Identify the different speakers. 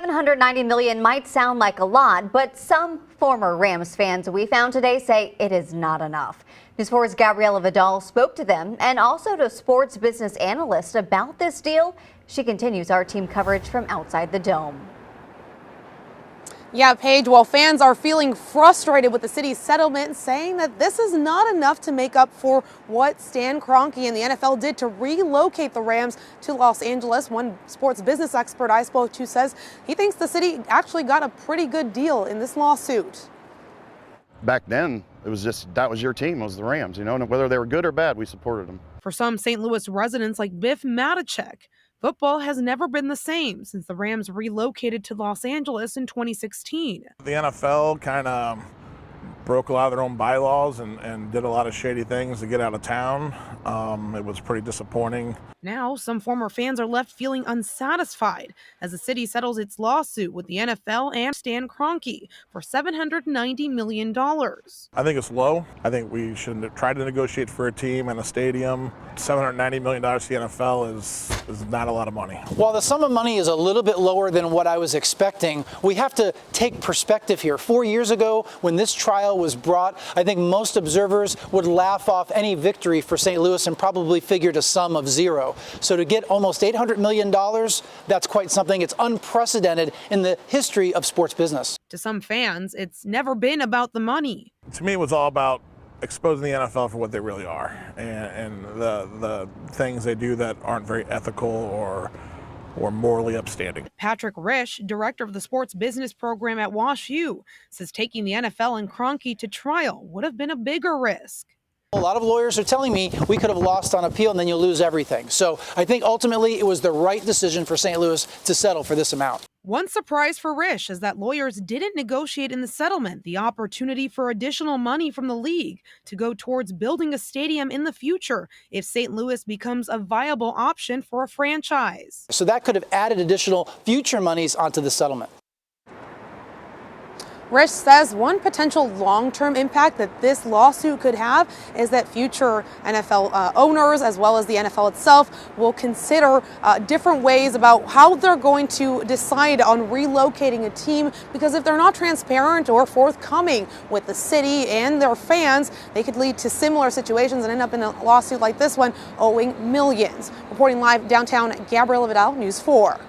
Speaker 1: $790 million might sound like a lot, but some former Rams fans we found today say it is not enough. News 4's Gabriella Vidal spoke to them and also to sports business analysts about this deal. She continues our team coverage from outside the dome.
Speaker 2: Yeah, Paige, while fans are feeling frustrated with the city's settlement, saying that this is not enough to make up for what Stan Kroenke and the NFL did to relocate the Rams to Los Angeles. One sports business expert I spoke to says he thinks the city actually got a pretty good deal in this lawsuit.
Speaker 3: Back then, it was just, that was your team, was the Rams, you know, and whether they were good or bad, we supported them.
Speaker 4: For some St. Louis residents like Biff Matichek, football has never been the same since the Rams relocated to Los Angeles in 2016.
Speaker 5: The NFL kind of broke a lot of their own bylaws and did a lot of shady things to get out of town. It was pretty disappointing.
Speaker 4: Now, some former fans are left feeling unsatisfied as the city settles its lawsuit with the NFL and Stan Kroenke for $790 million.
Speaker 5: I think it's low. I think we should try to negotiate for a team and a stadium. $790 million to the NFL is not a lot of money.
Speaker 6: While the sum of money is a little bit lower than what I was expecting, we have to take perspective here. 4 years ago, when this trial was brought, I think most observers would laugh off any victory for St. Louis and probably figured a sum of zero. So to get almost $800 million, that's quite something. It's unprecedented in the history of sports business.
Speaker 4: To some fans, it's never been about the money.
Speaker 5: To me, it was all about exposing the NFL for what they really are and the things they do that aren't very ethical or morally upstanding.
Speaker 4: Patrick Risch, director of the sports business program at WashU, says taking the NFL and Kroenke to trial would have been a bigger risk.
Speaker 6: A lot of lawyers are telling me we could have lost on appeal and then you'll lose everything. So I think ultimately it was the right decision for St. Louis to settle for this amount.
Speaker 4: One surprise for Risch is that lawyers didn't negotiate in the settlement the opportunity for additional money from the league to go towards building a stadium in the future if St. Louis becomes a viable option for a franchise.
Speaker 6: So that could have added additional future monies onto the settlement.
Speaker 2: Risch says one potential long-term impact that this lawsuit could have is that future NFL owners, as well as the NFL itself, will consider different ways about how they're going to decide on relocating a team, because if they're not transparent or forthcoming with the city and their fans, they could lead to similar situations and end up in a lawsuit like this one, owing millions. Reporting live downtown, Gabriella Vidal, News 4.